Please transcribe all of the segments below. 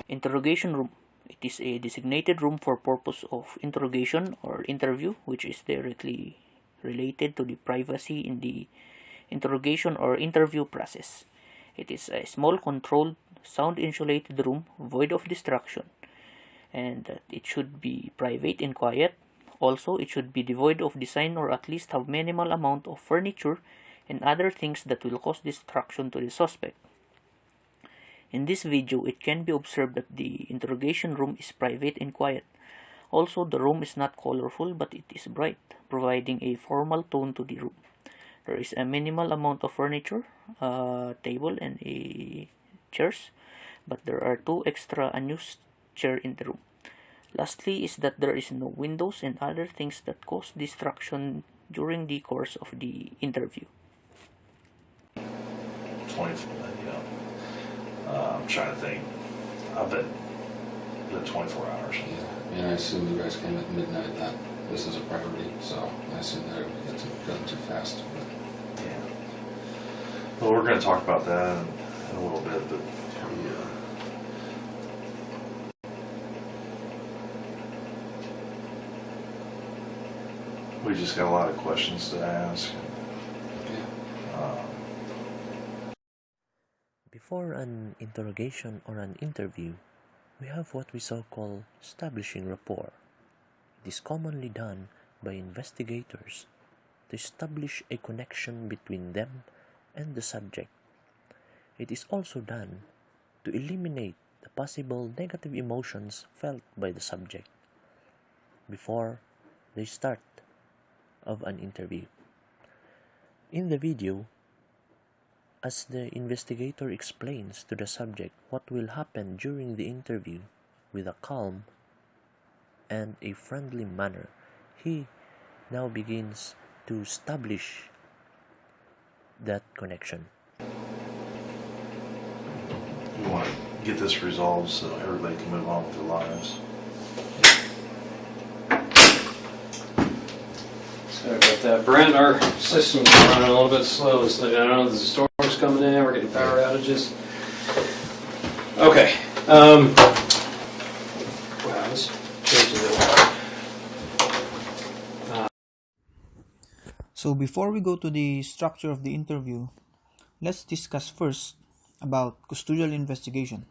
Interrogation room. It is a designated room for purpose of interrogation or interview, which is directly related to the privacy in the interrogation or interview process. It is a small, controlled, sound-insulated room, void of distraction, and it should be private and quiet. Also, it should be devoid of design or at least have minimal amount of furniture and other things that will cause distraction to the suspect. In this video, it can be observed that the interrogation room is private and quiet. Also, the room is not colorful, but it is bright, providing a formal tone to the room. There is a minimal amount of furniture, a table and a chairs, but there are two extra unused chairs in the room. Lastly is that there is no windows and other things that cause distraction during the course of the interview. 24, yeah. I'm trying to think. I bet 24 hours. Yeah, and I assume you guys came at midnight. That this is a priority, so I assume that it would get too fast. But. Yeah. Well, we're going to talk about that in a little bit, but yeah. We just got a lot of questions to ask. Before an interrogation or an interview, we have what we call establishing rapport. It is commonly done by investigators to establish a connection between them and the subject. It is also done to eliminate the possible negative emotions felt by the subject before the start of an interview. In the video, as the investigator explains to the subject what will happen during the interview with a calm and a friendly manner, he now begins to establish that connection. We want to get this resolved so everybody can move on with their lives. Sorry about that, Brent. Our system's running a little bit slow. So I don't know if there's a storm's coming in. We're getting power outages. Okay. Wow, this changes it. So before we go to the structure of the interview, let's discuss first about custodial investigation.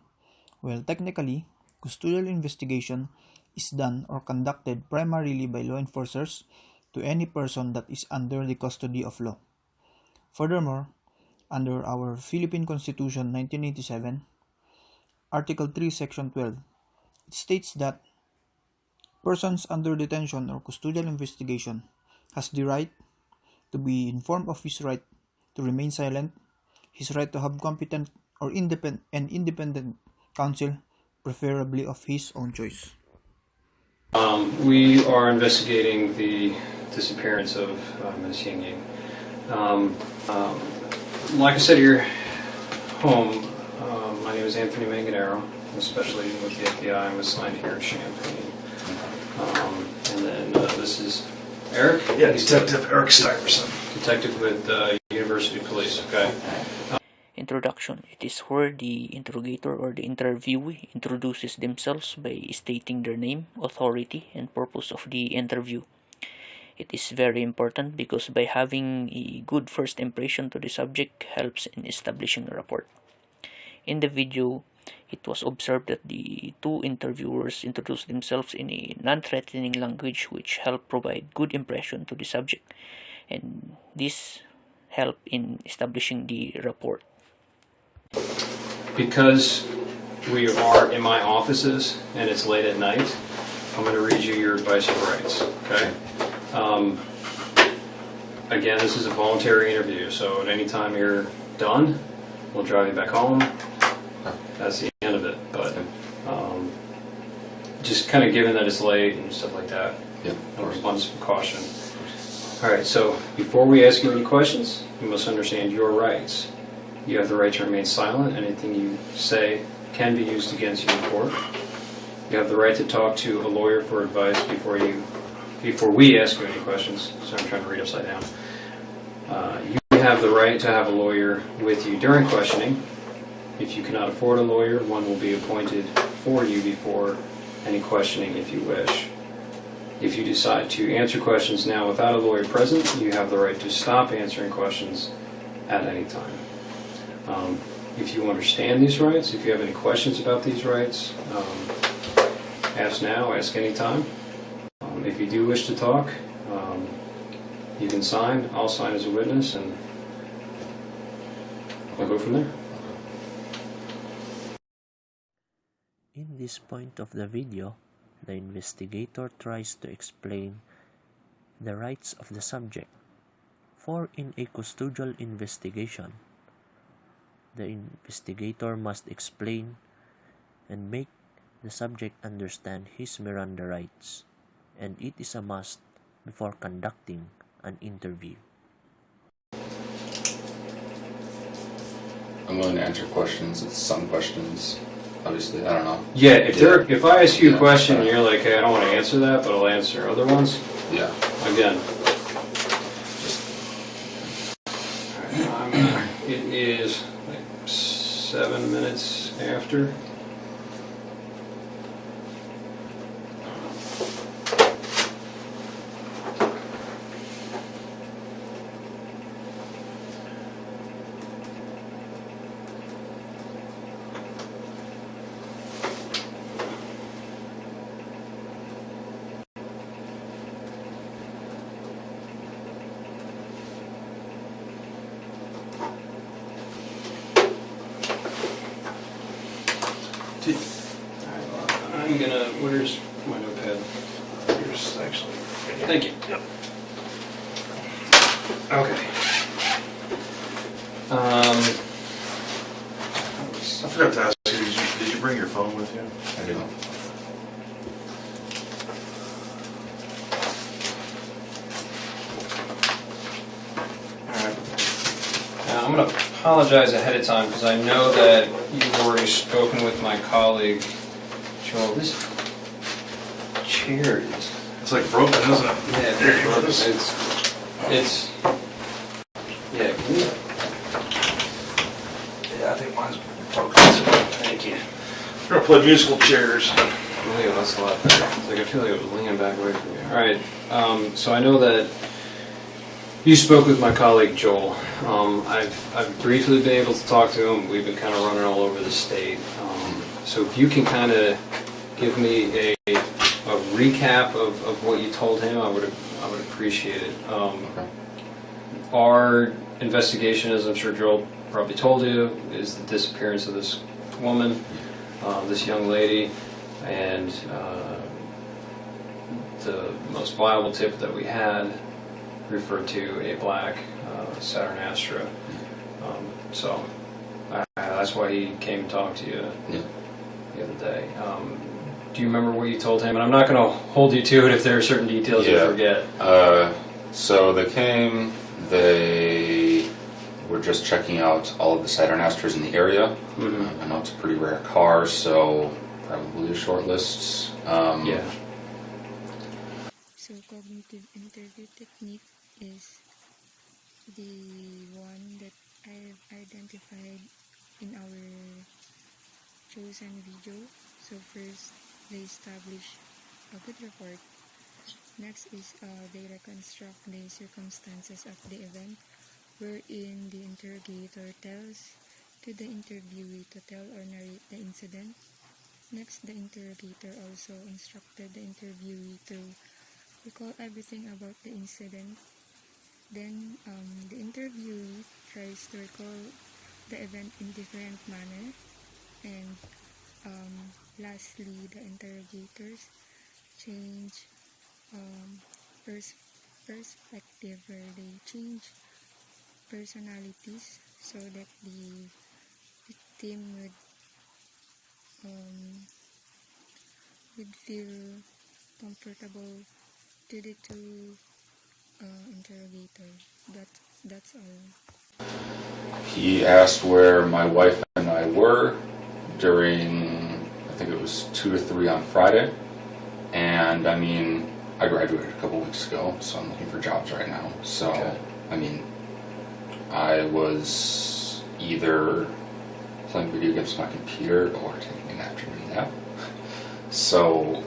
Well, technically, custodial investigation is done or conducted primarily by law enforcers to any person that is under the custody of law. Furthermore, under our Philippine Constitution 1987, Article 3, Section 12, it states that persons under detention or custodial investigation has the right to be informed of his right to remain silent, his right to have competent or independent counsel, preferably of his own choice. We are investigating the disappearance of Ms. Ying. Like I said, your home. My name is Anthony Manganero. I'm especially with the FBI. I'm assigned here in Champaign. And then this is Eric? Yeah, Detective Eric Stuyvesant. Detective with University Police, okay. Introduction. It is where the interrogator or the interviewee introduces themselves by stating their name, authority, and purpose of the interview. It is very important because by having a good first impression to the subject helps in establishing a rapport. In the video, it was observed that the two interviewers introduced themselves in a non-threatening language which helped provide good impression to the subject, and this helped in establishing the rapport. Because we are in my offices and it's late at night, I'm going to read you your advice of rights, okay? Again, this is a voluntary interview, so at any time you're done, we'll drive you back home. That's the end of it, but just kind of given that it's late and stuff like that, or abundance of caution. All right, so before we ask you any questions, you must understand your rights. You have the right to remain silent. Anything you say can be used against you in court. You have the right to talk to a lawyer for advice before we ask you any questions. So I'm trying to read upside down. You have the right to have a lawyer with you during questioning. If you cannot afford a lawyer, one will be appointed for you before any questioning if you wish. If you decide to answer questions now without a lawyer present, you have the right to stop answering questions at any time. If you understand these rights, if you have any questions about these rights, ask now, ask anytime. If you do wish to talk, you can sign. I'll sign as a witness, and we'll go from there. In this point of the video, the investigator tries to explain the rights of the subject. For in a custodial investigation, the investigator must explain and make the subject understand his Miranda rights, and it is a must before conducting an interview. I'm willing to answer questions. It's some questions. Obviously, I don't know. Yeah, if I ask you a question and you're like, hey, I don't want to answer that, but I'll answer other ones. Yeah. Again. It is like 7 minutes after. I'm gonna, where's my notepad? Here's actually. Thank you. Yep. Okay. I forgot to ask you, did you bring your phone with you? I do. Now, I'm going to apologize ahead of time because I know that you've already spoken with my colleague, Joel. This chair is... It's like broken, isn't it? Yeah, There you go. it's... Yeah, can you... Yeah, I think mine's broken. Thank you. We're gonna play musical chairs. Oh, that's a lot better. It's like I feel like it was leaning back away from you. All right. So I know that you spoke with my colleague Joel. I've briefly been able to talk to him. We've been kind of running all over the state. So if you can kind of give me a recap of what you told him, I would appreciate it. Okay. Our investigation, as I'm sure Joel probably told you, is the disappearance of this woman, this young lady, and the most viable tip that we had referred to a black Saturn Astra. So that's why he came to talk to you the other day. Do you remember what you told him? And I'm not going to hold you to it if there are certain details you forget. So they came, they were just checking out all of the Saturn Astras in the area. I know it's a pretty rare car, so probably a short list. Yeah. So cognitive interview technique is the one that I've identified in our chosen video. So first, they establish a good report. Next is they reconstruct the circumstances of the event, wherein the interrogator tells to the interviewee to tell or narrate the incident. Next, the interrogator also instructed the interviewee to recall everything about the incident. Then the interviewee tries to recall the event in different manner. And lastly, the interrogators change perspective, where they change personalities so that the victim would feel comfortable to the two interrogators. That's all. He asked where my wife and I were during, I think it was 2 or 3 on Friday. And I mean, I graduated a couple weeks ago, so I'm looking for jobs right now. So, I mean, I was either playing video games on my computer or taking an afternoon nap. So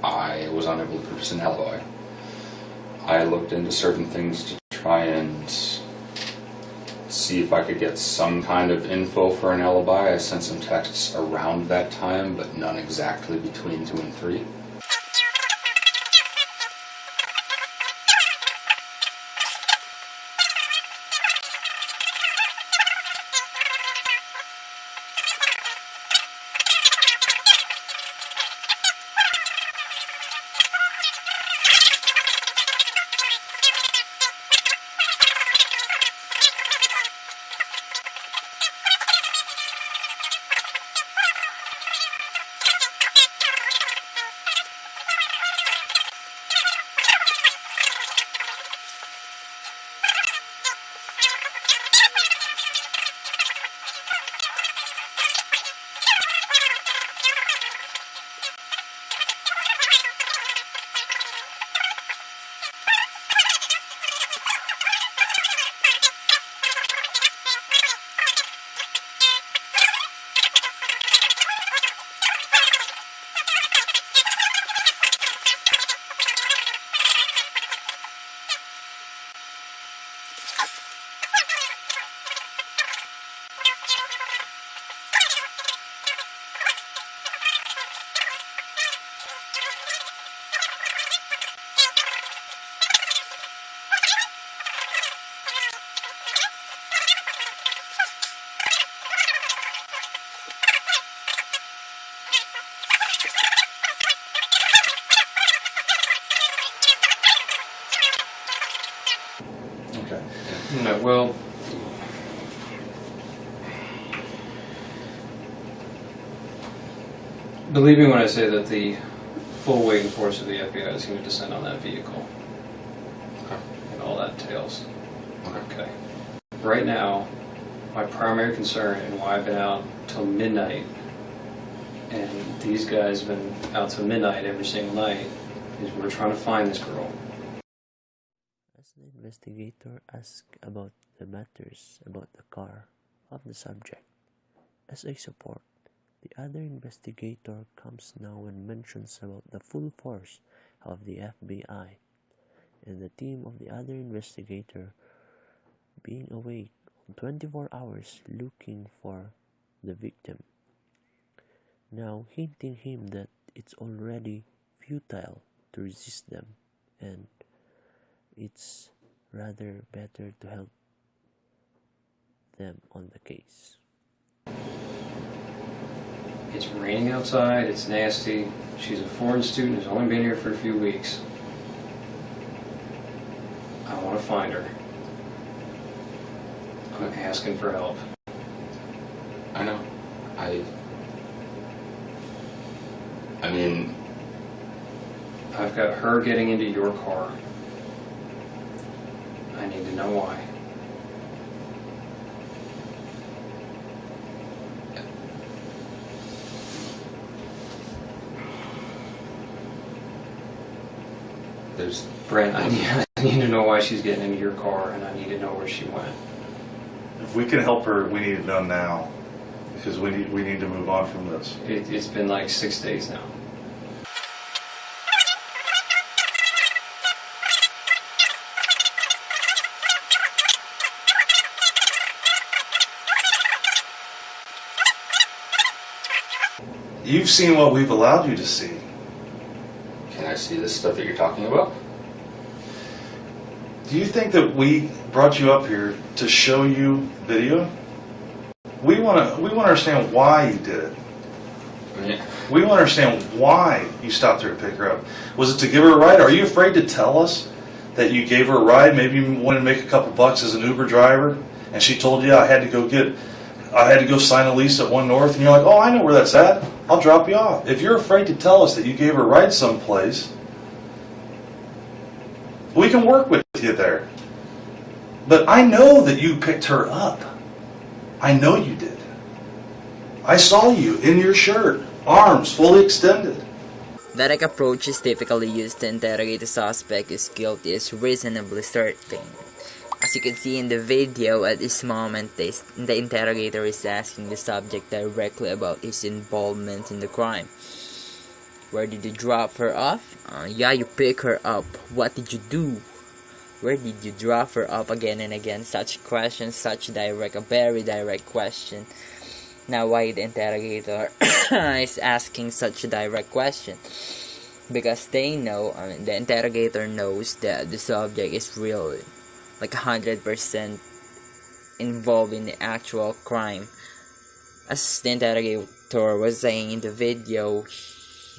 I was unable to produce an alibi. I looked into certain things to try and see if I could get some kind of info for an alibi. I sent some texts around that time, but none exactly between 2 and 3. Okay. No, well, believe me when I say that the full weight and force of the FBI is going to descend on that vehicle. Okay. And all that entails. Okay. Okay. Right now, my primary concern and why I've been out till midnight, and these guys have been out till midnight every single night, is we're trying to find this girl. As the investigator asked about the matters about the car of the subject, as a support, the other investigator comes now and mentions about the full force of the FBI and the team of the other investigator being awake on 24 hours looking for the victim, now hinting him that it's already futile to resist them and it's rather better to help them on the case. It's raining outside, it's nasty. She's a foreign student who's only been here for a few weeks. I want to find her. I'm asking for help. I know. I mean, I've got her getting into your car. I need to know why. there's Brent, I need to know why she's getting into your car, and I need to know where she went. If we can help her, we need to know now, because we need to move on from this. It's been like 6 days now. You've seen what we've allowed you to see. Can I see this stuff that you're talking about? Do you think that we brought you up here to show you video? We want to understand why you did it. Yeah. We want to understand why you stopped her to pick her up. Was it to give her a ride? Are you afraid to tell us that you gave her a ride? Maybe you wanted to make a couple bucks as an Uber driver, and she told you I had to go sign a lease at One North, and you're like, oh, I know where that's at. I'll drop you off. If you're afraid to tell us that you gave her a ride someplace, we can work with you there. But I know that you picked her up. I know you did. I saw you in your shirt, arms fully extended. Direct approach is typically used to interrogate a suspect who's guilty is reasonably certain. As you can see in the video, at this moment, the interrogator is asking the subject directly about his involvement in the crime. Where did you drop her off? Yeah, you pick her up. What did you do? Where did you drop her up? Again and again, such questions, a very direct question. Now, why the interrogator is asking such a direct question? Because they know, the interrogator knows that the subject is really like 100% involved in the actual crime. As the interrogator was saying in the video,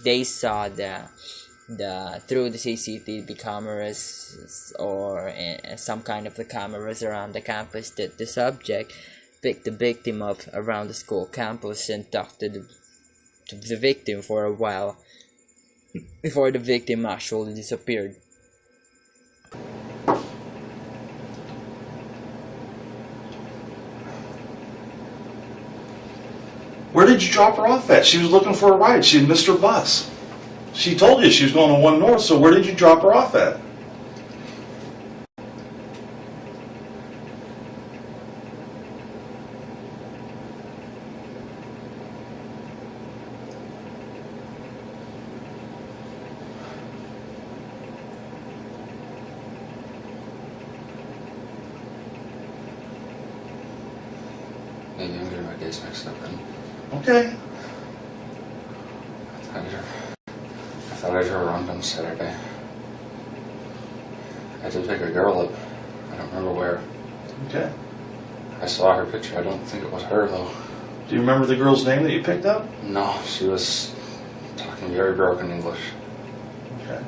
they saw through the CCTV cameras or some kind of the cameras around the campus that the subject picked the victim up around the school campus and talked to the victim for a while before the victim actually disappeared. Where did you drop her off at? She was looking for a ride. She had missed her bus. She told you she was going to 1 North, so where did you drop her off at? Maybe I'm getting my days mixed up then. Okay. I thought I drove around on Saturday. I did pick a girl up. I don't remember where. Okay. I saw her picture. I don't think it was her though. Do you remember the girl's name that you picked up? No, she was talking very broken English. Okay.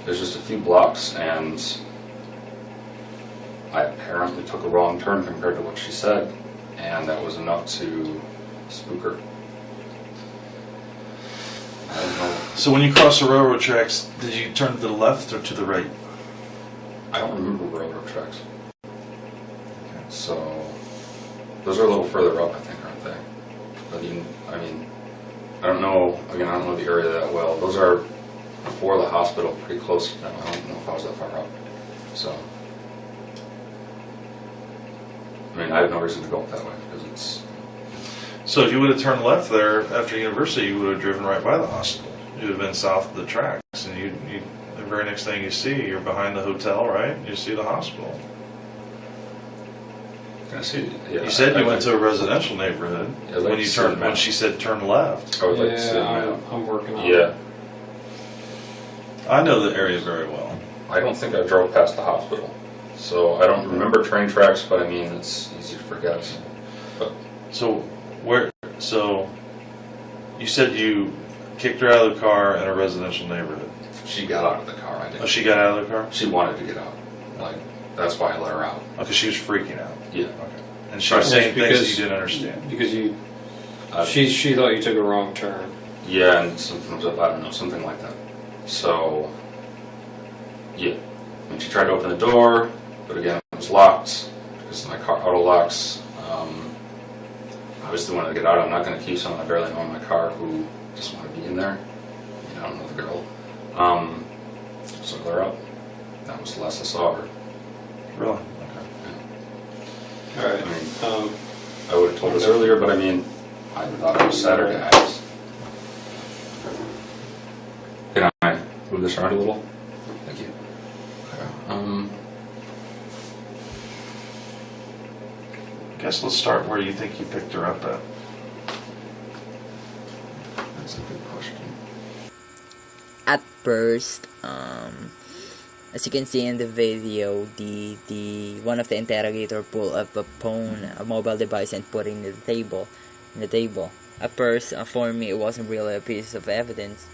There's just a few blocks, and I apparently took a wrong turn compared to what she said, and that was enough to spook her. I don't know. So when you crossed the railroad tracks, did you turn to the left or to the right? I don't remember railroad tracks. So those are a little further up, I think, aren't they? I mean, I don't know. Again, I don't know the area that well. Those are before the hospital, pretty close. No, I don't know if I was that far up. So, I mean, I have no reason to go up that way because it's. So if you would have turned left there after university, you would have driven right by the hospital. You would have been south of the tracks, and you the very next thing you see, you're behind the hotel, right? You see the hospital. I see. Yeah, You said you went to a residential neighborhood Yeah, I'd like when to you see turned the map. when she said turn left. I would like to see the Yeah, map. I'm working on Yeah, it. I know the area very well. I don't think I drove past the hospital, so I don't remember train tracks. But I mean, it's easy to forget. But So where? So you said you kicked her out of the car in a residential neighborhood. she got out of the car. I Oh, didn't. she got out of the car? She wanted to get out. Like that's why I let her out. Okay, she was freaking out. Yeah. Okay. And she was Right. saying things that Because- you didn't understand. Because you, Uh, she thought you took a wrong turn. Yeah, and something was up. I don't know, something like that. So, yeah. I mean, she tried to open the door, but again, it was locked because my car auto locks. Obviously, wanted to get out. I'm not going to keep someone I barely know in my car who just want to be in there. I don't know the girl. So I let her out. that was the last I saw her. Really? Okay. All right. I mean, I would have told us earlier, but I mean, I thought it was Saturday. Can I move this around a little? Thank you. Okay. I guess let's start where you think you picked her up at. That's a good question. At first, as you can see in the video, the one of the interrogator pulled up a phone, a mobile device, and put it in the table. At first, for me, it wasn't really a piece of evidence.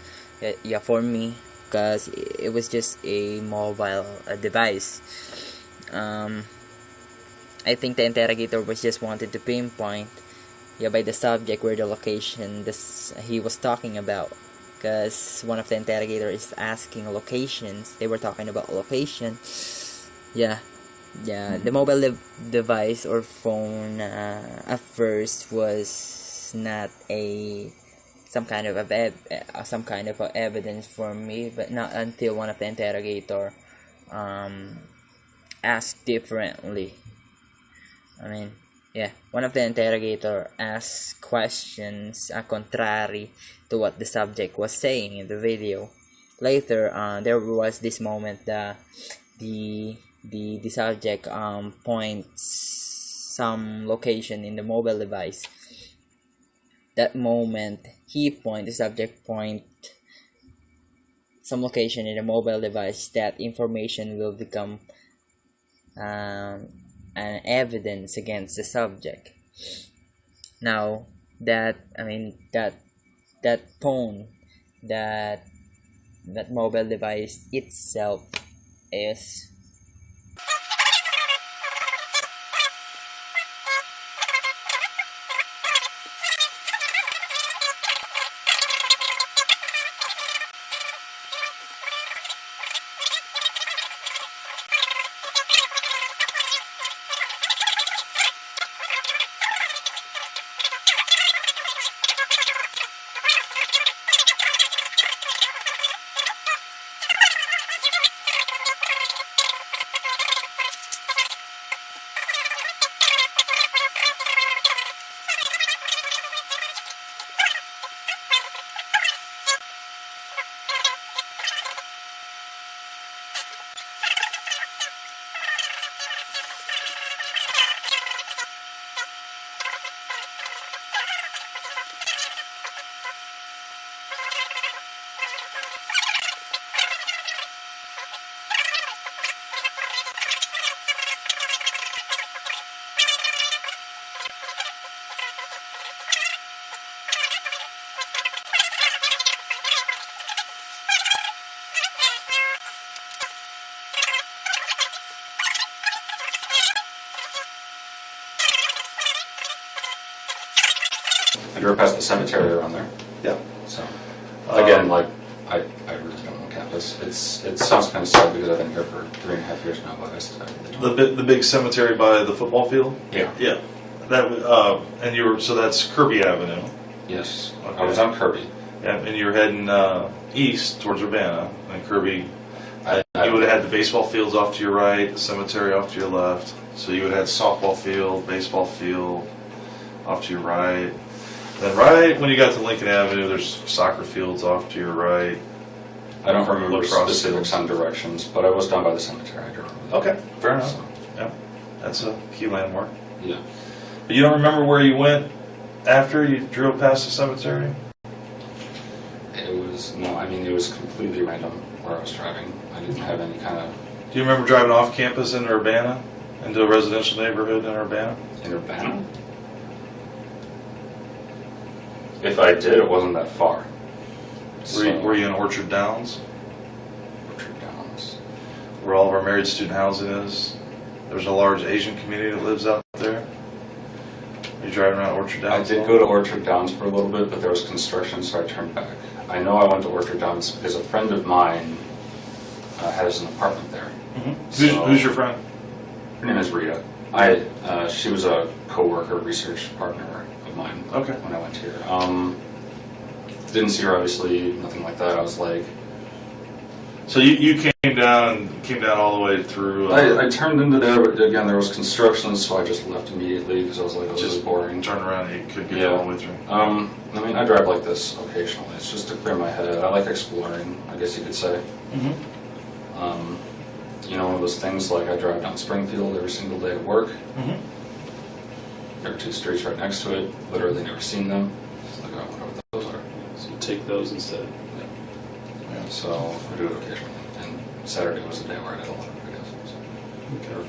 Yeah, for me, because it was just a mobile device. I think the interrogator was just wanted to pinpoint, by the subject where the location he was talking about. Because one of the interrogators is asking locations. They were talking about location. The mobile device or phone at first was not some kind of evidence for me, but not until one of the interrogator asked differently. One of the interrogator asked questions contrary to what the subject was saying in the video. Later, there was this moment that the subject points some location in the mobile device. That moment, the subject point some location in the mobile device. That information will become an evidence against the subject. Now that phone, that mobile device itself is I drove past the cemetery around there. Yeah. So, again, I really don't know campus. It sounds kind of sad because I've been here for 3.5 years now, but I still The big cemetery by the football field? Yeah. Yeah. So that's Kirby Avenue. Yes. Okay. I was on Kirby. Yeah, and you were heading east towards Urbana, and Kirby. I You would have had the baseball fields off to your right, the cemetery off to your left. So you would have had softball field, baseball field off to your right. Then right when you got to Lincoln Avenue, there's soccer fields off to your right. I don't remember Lacrosse specifics fields. on directions, but I was down by the cemetery. I do remember that. Okay, fair enough. So, Yeah, that's a key landmark. yeah. But you don't remember where you went after you drove past the cemetery? It was completely random where I was driving. I didn't have any kind of Do you remember driving off campus in Urbana, into a residential neighborhood in Urbana? in Urbana. If I did, it wasn't that far. Were you in Orchard Downs, Orchard Downs? where all of our married student housing is? There's a large Asian community that lives out there. Are you driving around Orchard I Downs? did go to Orchard Downs for a little bit, but there was construction, so I turned back. I know I went to Orchard Downs because a friend of mine has an apartment there. Mm-hmm. Who's your friend? Her name is Rita. She was a co-worker, research partner of mine. Okay. When I went here, didn't see her obviously, nothing like that. I was like, So you came came down all the way through. I turned into there, but again, there was construction, so I just left immediately because I was like, oh, this is just boring. turn around, you could get Yeah. all the way through. I mean, I drive like this occasionally. It's just to clear my head. I like exploring, I guess you could say. Mm-hmm. You know, one of those things like I drive down Springfield every single day at work. Mm-hmm. There are two streets right next to it. Literally never seen them. It's like, oh, I wonder what those are. So you take those instead. Yeah, so I do it occasionally. And Saturday was the day where I did a lot of videos. So. Okay.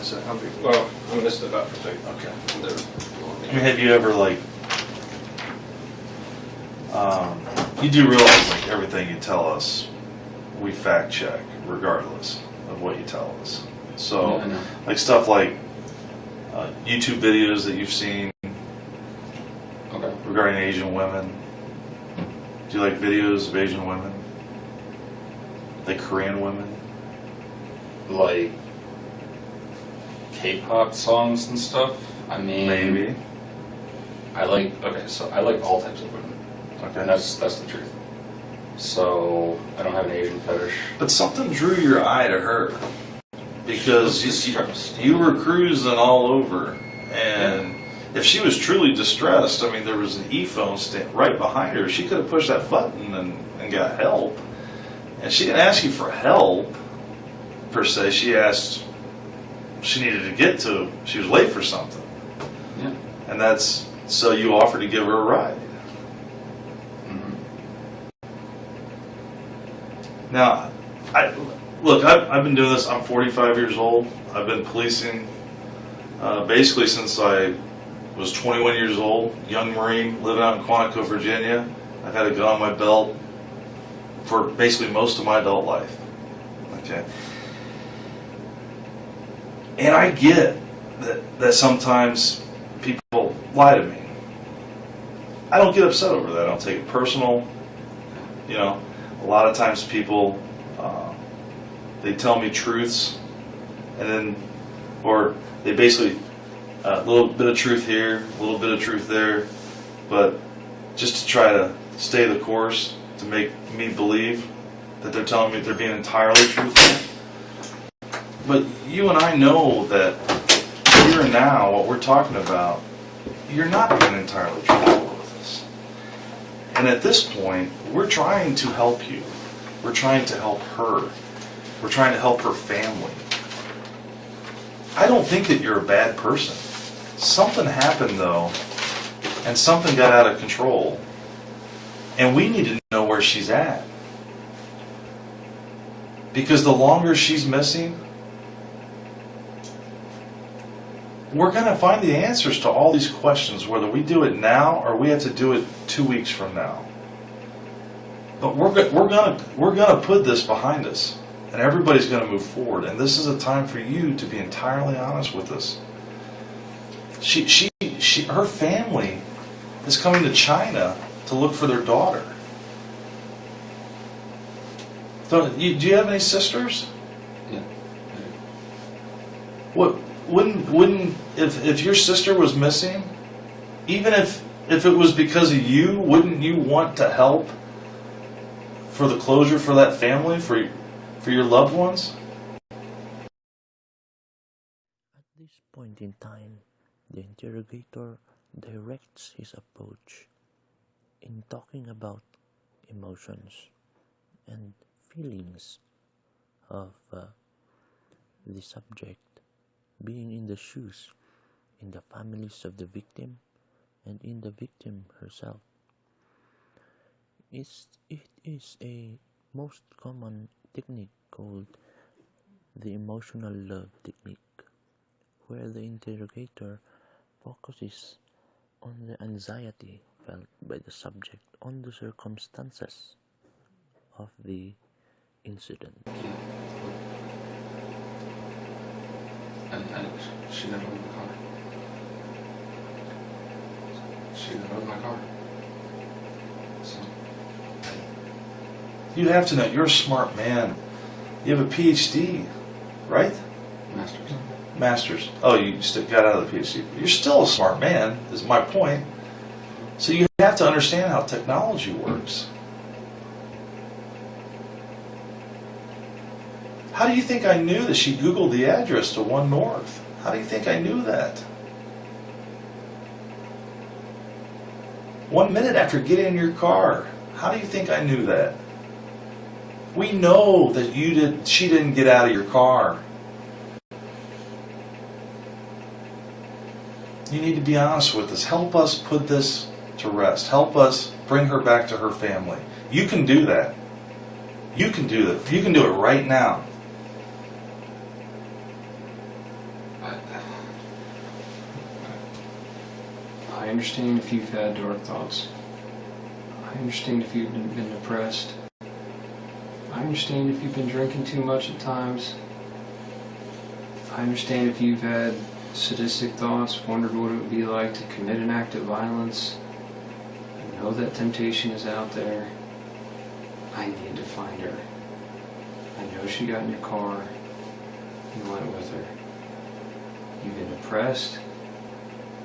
So, Well, I missed it about for a second. okay. There. I mean, have you ever you do realize like everything you tell us, we fact check regardless of what you tell us. So, Yeah, I know. like stuff like YouTube videos that you've seen Okay. regarding Asian women. Do you like videos of Asian women? Like Korean women? Like K-pop songs and stuff. I mean, Maybe. I like all types of women, Okay. and that's the truth. So I don't have an Asian fetish. But something drew your eye to her because Distressed. you were cruising all over, and if she was truly distressed, I mean, there was an e-phone stand right behind her. She could have pushed that button and got help. And she didn't ask you for help per se. She asked. She needed to get to. She was late for something, Yeah. and that's so you offered to give her a ride. Mm-hmm. Now, I've been doing this. I'm 45 years old. I've been policing basically since I was 21 years old. Young Marine, living out in Quantico, Virginia. I've had a gun on my belt for basically most of my adult life. Okay. And I get that sometimes people lie to me. I don't get upset over that. I don't take it personal. You know, a lot of times people, they tell me truths, and then, or they basically, a little bit of truth here, a little bit of truth there, but just to try to stay the course, to make me believe that they're telling me they're being entirely truthful. But you and I know that here and now, what we're talking about, you're not being entirely truthful with us. And at this point, we're trying to help you. We're trying to help her. We're trying to help her family. I don't think that you're a bad person. Something happened though, and something got out of control. And we need to know where she's at. Because the longer she's missing, we're going to find the answers to all these questions, whether we do it now or we have to do it 2 weeks from now. But we're going to put this behind us, and everybody's going to move forward. And this is a time for you to be entirely honest with us. Her family is coming to China to look for their daughter. Do you have any sisters? Yeah. What? Wouldn't if your sister was missing, even if it was because of you, wouldn't you want to help for the closure for that family, for your loved ones? At this point in time, the interrogator directs his approach in talking about emotions and feelings of the subject being in the shoes, in the families of the victim, and in the victim herself. It is a most common technique called the emotional love technique, where the interrogator focuses on the anxiety felt by the subject on the circumstances of the incident. And she got out of the car. She got out of my car. So, You have to know, you're a smart man. You have a PhD, right? master's. Master's. Oh, you got out of the PhD. You're still a smart man, is my point. So you have to understand how technology works. How do you think I knew that she Googled the address to 1 North? How do you think I knew that? 1 minute after getting in your car. How do you think I knew that? We know that she didn't get out of your car. You need to be honest with us. Help us put this to rest. Help us bring her back to her family. You can do that. You can do that. You can do it right now. I understand if you've had dark thoughts. I understand if you've been depressed. I understand if you've been drinking too much at times. I understand if you've had sadistic thoughts, wondered what it would be like to commit an act of violence. I know that temptation is out there. I need to find her. I know she got in your car. You went with her. You've been depressed.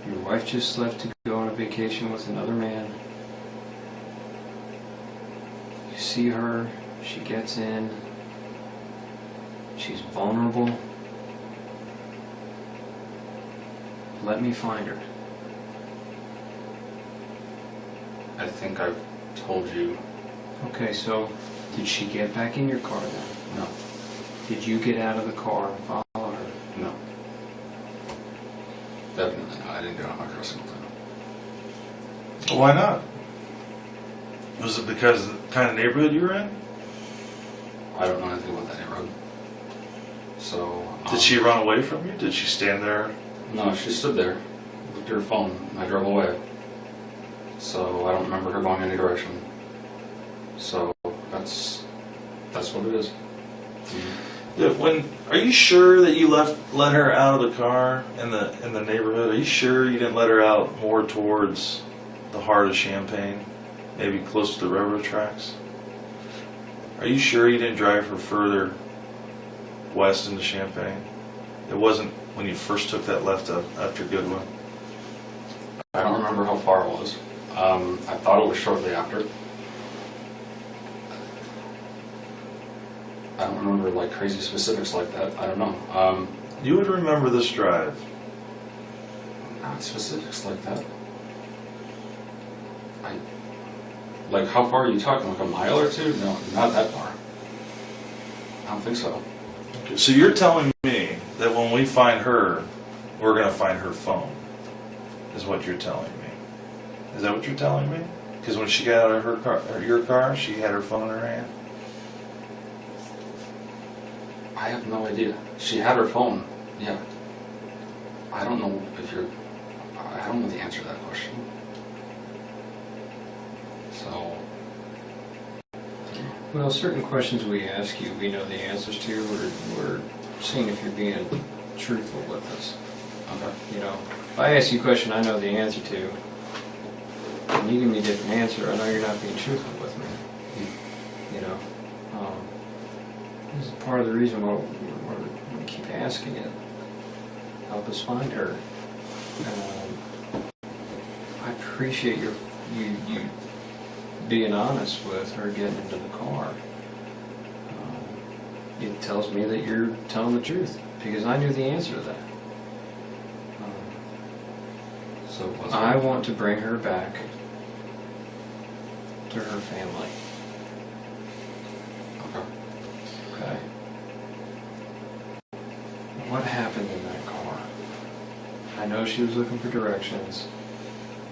Your wife just left to go on a vacation with another man. You see her, she gets in. She's vulnerable. Let me find her. I think I've told you. Okay, so did she get back in your car then? No. Did you get out of the car and follow her? No. Definitely not. I didn't get out of my car a single time. Why not? Was it because of the kind of neighborhood you were in? I don't know anything about that neighborhood. So. Did she run away from you? Did she stand there? No, she stood there, looked at her phone, and I drove away. So I don't remember her going any direction. So that's what it is. Are you sure that you let her out of the car in the neighborhood? Are you sure you didn't let her out more towards the heart of Champaign, maybe close to the railroad tracks? Are you sure you didn't drive her further west into Champaign? It wasn't when you first took that left up after Goodwin. I don't remember how far it was. I thought it was shortly after. I don't remember like crazy specifics like that. I don't know. You would remember this drive. Not specifics like that. Like how far are you talking? Like a mile or two? No, not that far. I don't think so. Okay, so you're telling me that when we find her, we're going to find her phone, is what you're telling me. Is that what you're telling me? Because when she got out of her car, or your car, she had her phone in her hand? I have no idea. She had her phone, yeah. I don't know I don't know the answer to that question. So. Well, certain questions we ask you, we know the answers to. We're seeing if you're being truthful with us. Okay. You know, if I ask you a question I know the answer to, and you give me a different answer, I know you're not being truthful with me. You know, this is part of the reason why we keep asking it. Help us find her. I appreciate you being honest with her getting into the car. It tells me that you're telling the truth because I knew the answer to that. So I want to bring her back to her family. Okay. Okay. What happened in that car? I know she was looking for directions.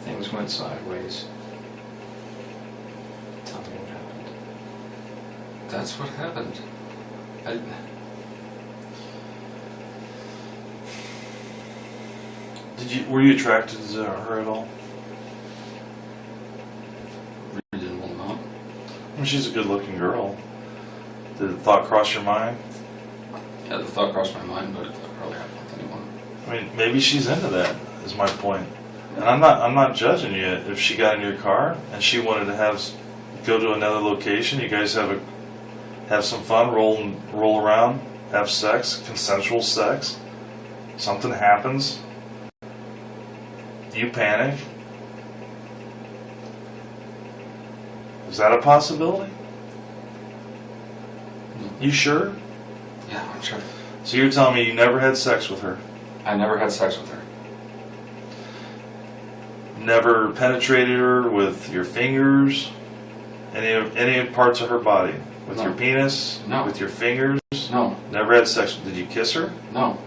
Things went sideways. Tell me what happened. That's what happened. Were you attracted to her at all? Reasonable amount. I mean, she's a good-looking girl. Did the thought cross your mind? Yeah, the thought crossed my mind, but it probably happened with anyone. I mean, maybe she's into that. Is my point. And I'm not judging you. If she got in your car and she wanted to go to another location, you guys have some fun, roll around, have sex, consensual sex. Something happens. You panic. Is that a possibility? You sure? Yeah, I'm sure. So you're telling me you never had sex with her? I never had sex with her. Never penetrated her with your fingers? Any parts of her body? With No. your penis? No. With your fingers? No. Never had sex. Did you kiss her? No.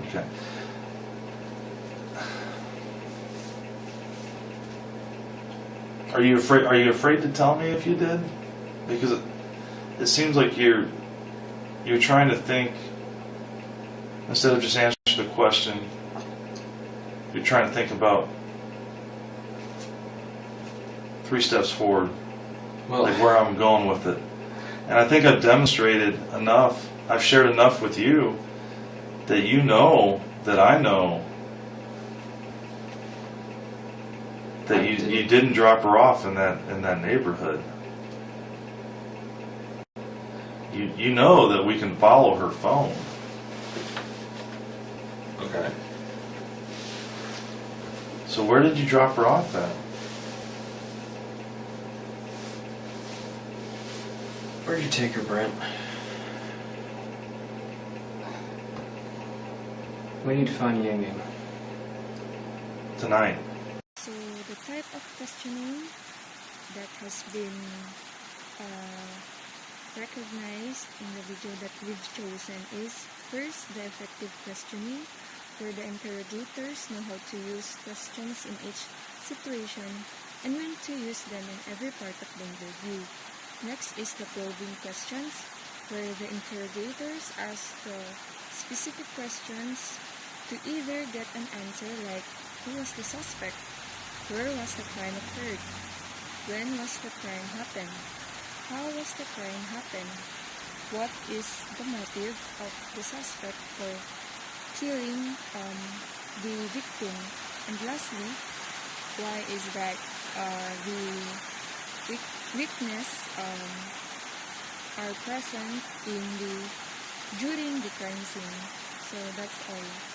Okay. Are you afraid to tell me if you did? Because it seems like you're trying to think instead of just answering the question. You're trying to think about 3 steps forward, Well, like where I'm going with it. And I think I've demonstrated enough. I've shared enough with you that you know that I know that you didn't drop her off in that neighborhood. You know that we can follow her phone. okay. So where did you drop her off at? Where'd you take her, Brent? We need to find Yang Yang. Tonight. So the type of questioning that has been recognized in the video that we've chosen is first the effective questioning, where the interrogators know how to use questions in each situation and when to use them in every part of the interview. Next is the probing questions, where the interrogators ask the specific questions to either get an answer like who was the suspect, where was the crime occurred, when was the crime happened, how was the crime happened, what is the motive of the suspect for killing the victim, and lastly, why is that the witness are present during the crime scene. So that's all.